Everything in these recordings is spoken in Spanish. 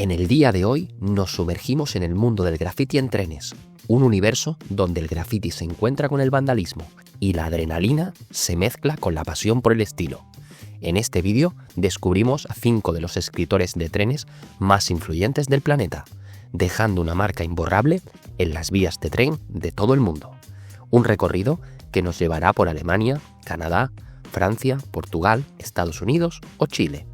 En el día de hoy nos sumergimos en el mundo del graffiti en trenes, un universo donde el graffiti se encuentra con el vandalismo y la adrenalina se mezcla con la pasión por el estilo. En este vídeo descubrimos a 5 de los escritores de trenes más influyentes del planeta, dejando una marca imborrable en las vías de tren de todo el mundo. Un recorrido que nos llevará por Alemania, Canadá, Francia, Portugal, Estados Unidos o Chile.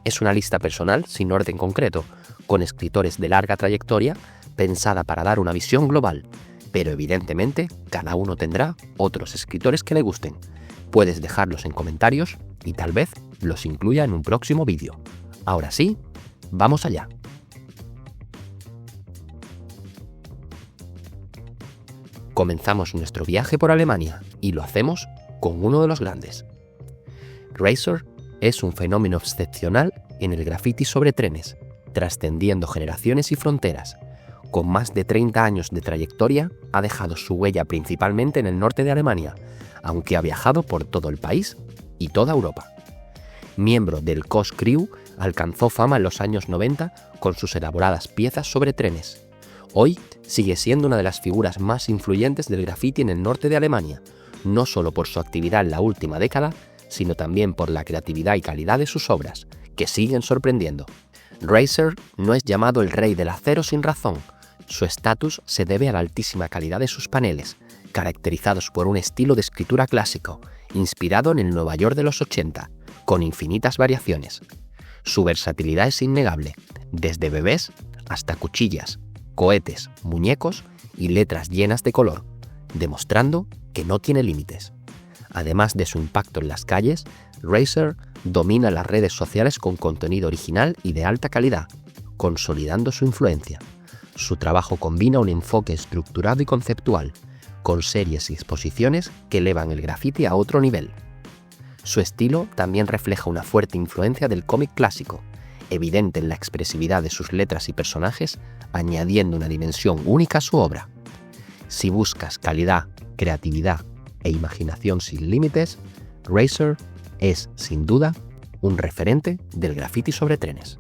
Es una lista personal sin orden concreto, con escritores de larga trayectoria pensada para dar una visión global, pero evidentemente cada uno tendrá otros escritores que le gusten. Puedes dejarlos en comentarios y tal vez los incluya en un próximo vídeo. Ahora sí, vamos allá. Comenzamos nuestro viaje por Alemania y lo hacemos con uno de los grandes. Razor es un fenómeno excepcional en el graffiti sobre trenes, trascendiendo generaciones y fronteras. Con más de 30 años de trayectoria, ha dejado su huella principalmente en el norte de Alemania, aunque ha viajado por todo el país y toda Europa. Miembro del Koch Crew, alcanzó fama en los años 90 con sus elaboradas piezas sobre trenes. Hoy sigue siendo una de las figuras más influyentes del graffiti en el norte de Alemania, no solo por su actividad en la última década, sino también por la creatividad y calidad de sus obras, que siguen sorprendiendo. Razor no es llamado el rey del acero sin razón. Su estatus se debe a la altísima calidad de sus paneles, caracterizados por un estilo de escritura clásico, inspirado en el Nueva York de los 80, con infinitas variaciones. Su versatilidad es innegable, desde bebés hasta cuchillas, cohetes, muñecos y letras llenas de color, demostrando que no tiene límites. Además de su impacto en las calles, Razor domina las redes sociales con contenido original y de alta calidad, consolidando su influencia. Su trabajo combina un enfoque estructurado y conceptual, con series y exposiciones que elevan el graffiti a otro nivel. Su estilo también refleja una fuerte influencia del cómic clásico, evidente en la expresividad de sus letras y personajes, añadiendo una dimensión única a su obra. Si buscas calidad, creatividad e imaginación sin límites, Razor es, sin duda, un referente del graffiti sobre trenes.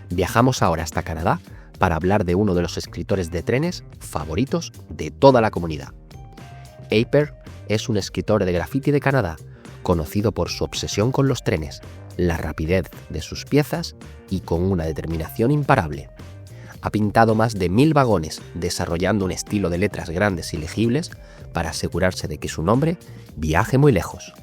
Viajamos ahora hasta Canadá para hablar de uno de los escritores de trenes favoritos de toda la comunidad. Aper es un escritor de graffiti de Canadá, conocido por su obsesión con los trenes, la rapidez de sus piezas y con una determinación imparable. Ha pintado más de 1000 vagones, desarrollando un estilo de letras grandes y legibles para asegurarse de que su nombre viaje muy lejos.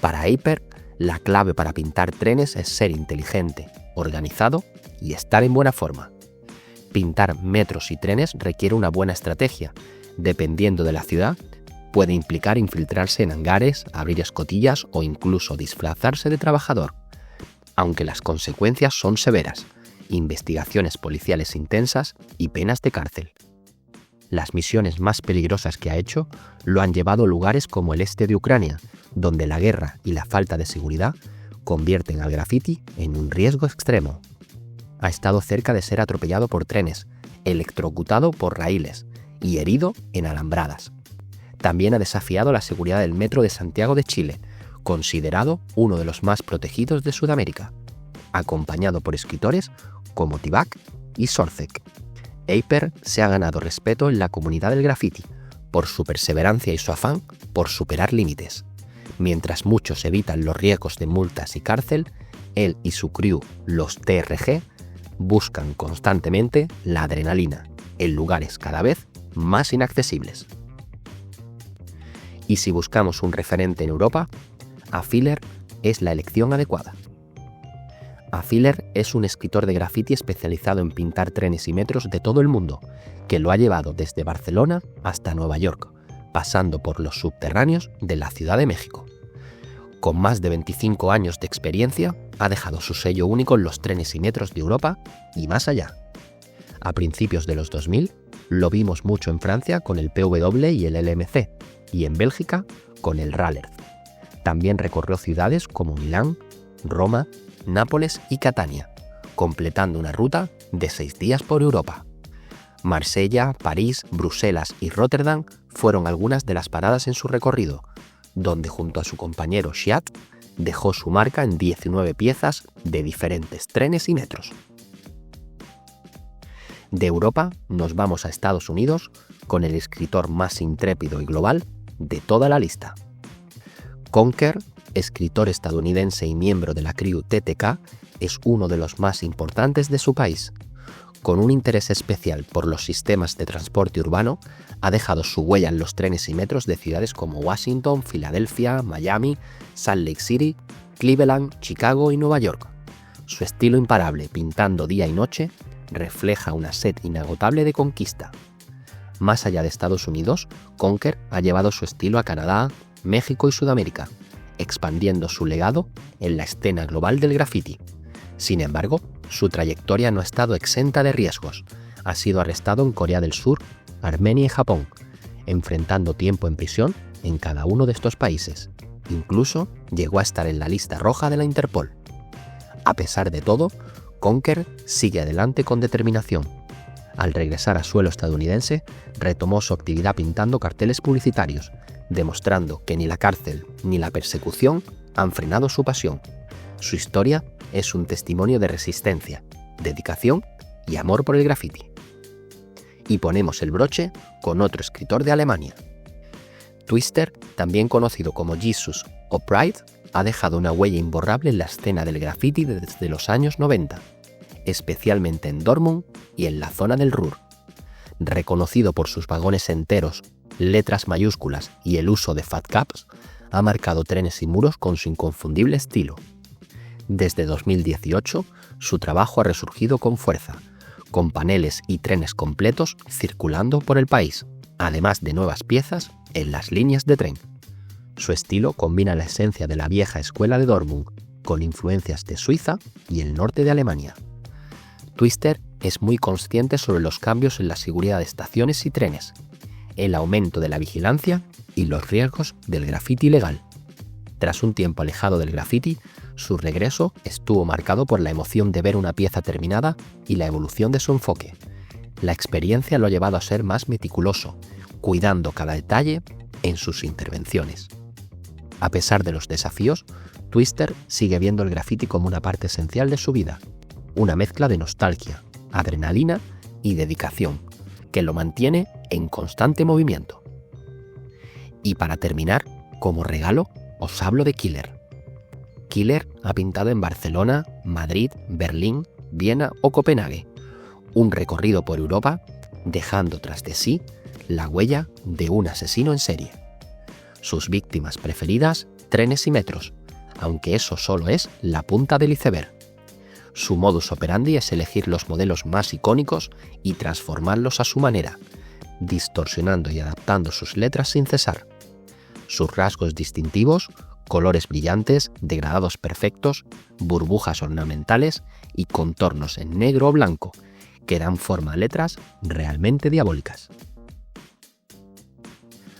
Para Aper, la clave para pintar trenes es ser inteligente, organizado y estar en buena forma. Pintar metros y trenes requiere una buena estrategia. Dependiendo de la ciudad, puede implicar infiltrarse en hangares, abrir escotillas o incluso disfrazarse de trabajador. Aunque las consecuencias son severas: investigaciones policiales intensas y penas de cárcel. Las misiones más peligrosas que ha hecho lo han llevado a lugares como el este de Ucrania, donde la guerra y la falta de seguridad convierten al graffiti en un riesgo extremo. Ha estado cerca de ser atropellado por trenes, electrocutado por raíles y herido en alambradas. También ha desafiado la seguridad del metro de Santiago de Chile, considerado uno de los más protegidos de Sudamérica, acompañado por escritores como Tibac y Sorzek. Aper se ha ganado respeto en la comunidad del graffiti por su perseverancia y su afán por superar límites. Mientras muchos evitan los riesgos de multas y cárcel, él y su crew, los TRG, buscan constantemente la adrenalina en lugares cada vez más inaccesibles. Y si buscamos un referente en Europa, Afiller es la elección adecuada. Afiller es un escritor de graffiti especializado en pintar trenes y metros de todo el mundo, que lo ha llevado desde Barcelona hasta Nueva York, pasando por los subterráneos de la Ciudad de México. Con más de 25 años de experiencia, ha dejado su sello único en los trenes y metros de Europa y más allá. A principios de los 2000, lo vimos mucho en Francia con el PW y el LMC, y en Bélgica con el Rallert. También recorrió ciudades como Milán, Roma, Nápoles y Catania, completando una ruta de 6 días por Europa. Marsella, París, Bruselas y Rotterdam fueron algunas de las paradas en su recorrido, donde junto a su compañero Chiat dejó su marca en 19 piezas de diferentes trenes y metros. De Europa nos vamos a Estados Unidos con el escritor más intrépido y global de toda la lista. Conker, escritor estadounidense y miembro de la crew TTK, es uno de los más importantes de su país. Con un interés especial por los sistemas de transporte urbano, ha dejado su huella en los trenes y metros de ciudades como Washington, Filadelfia, Miami, Salt Lake City, Cleveland, Chicago y Nueva York. Su estilo imparable, pintando día y noche, refleja una sed inagotable de conquista. Más allá de Estados Unidos, Conker ha llevado su estilo a Canadá, México y Sudamérica, expandiendo su legado en la escena global del graffiti. Sin embargo, su trayectoria no ha estado exenta de riesgos. Ha sido arrestado en Corea del Sur, Armenia y Japón, enfrentando tiempo en prisión en cada uno de estos países. Incluso llegó a estar en la lista roja de la Interpol. A pesar de todo, Conker sigue adelante con determinación. Al regresar a suelo estadounidense, retomó su actividad pintando carteles publicitarios, demostrando que ni la cárcel ni la persecución han frenado su pasión. Su historia es un testimonio de resistencia, dedicación y amor por el graffiti. Y ponemos el broche con otro escritor de Alemania. Twister, también conocido como Jesus o Pride, ha dejado una huella imborrable en la escena del graffiti desde los años 90, especialmente en Dortmund y en la zona del Ruhr. Reconocido por sus vagones enteros, letras mayúsculas y el uso de fat caps, ha marcado trenes y muros con su inconfundible estilo. Desde 2018, su trabajo ha resurgido con fuerza, con paneles y trenes completos circulando por el país, además de nuevas piezas en las líneas de tren. Su estilo combina la esencia de la vieja escuela de Dortmund con influencias de Suiza y el norte de Alemania. Twister es muy consciente sobre los cambios en la seguridad de estaciones y trenes, el aumento de la vigilancia y los riesgos del graffiti ilegal. Tras un tiempo alejado del graffiti, su regreso estuvo marcado por la emoción de ver una pieza terminada y la evolución de su enfoque. La experiencia lo ha llevado a ser más meticuloso, cuidando cada detalle en sus intervenciones. A pesar de los desafíos, Twister sigue viendo el graffiti como una parte esencial de su vida, una mezcla de nostalgia, adrenalina y dedicación, que lo mantiene en constante movimiento. Y para terminar, como regalo, os hablo de Killer. Killer ha pintado en Barcelona, Madrid, Berlín, Viena o Copenhague, un recorrido por Europa, dejando tras de sí la huella de un asesino en serie. Sus víctimas preferidas, trenes y metros, aunque eso solo es la punta del iceberg. Su modus operandi es elegir los modelos más icónicos y transformarlos a su manera, distorsionando y adaptando sus letras sin cesar. Sus rasgos distintivos, colores brillantes, degradados perfectos, burbujas ornamentales y contornos en negro o blanco, que dan forma a letras realmente diabólicas.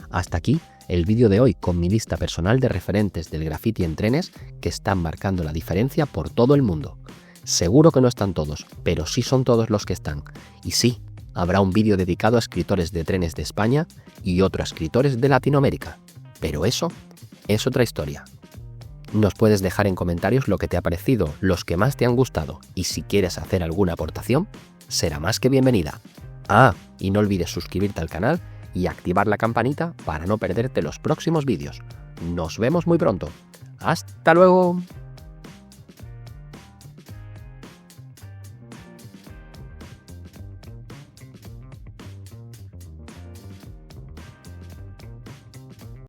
Hasta aquí el vídeo de hoy con mi lista personal de referentes del graffiti en trenes que están marcando la diferencia por todo el mundo. Seguro que no están todos, pero sí son todos los que están. Y sí, habrá un vídeo dedicado a escritores de trenes de España y otro a escritores de Latinoamérica. Pero eso es otra historia. Nos puedes dejar en comentarios lo que te ha parecido, los que más te han gustado, y si quieres hacer alguna aportación, será más que bienvenida. Y no olvides suscribirte al canal y activar la campanita para no perderte los próximos vídeos. Nos vemos muy pronto. ¡Hasta luego!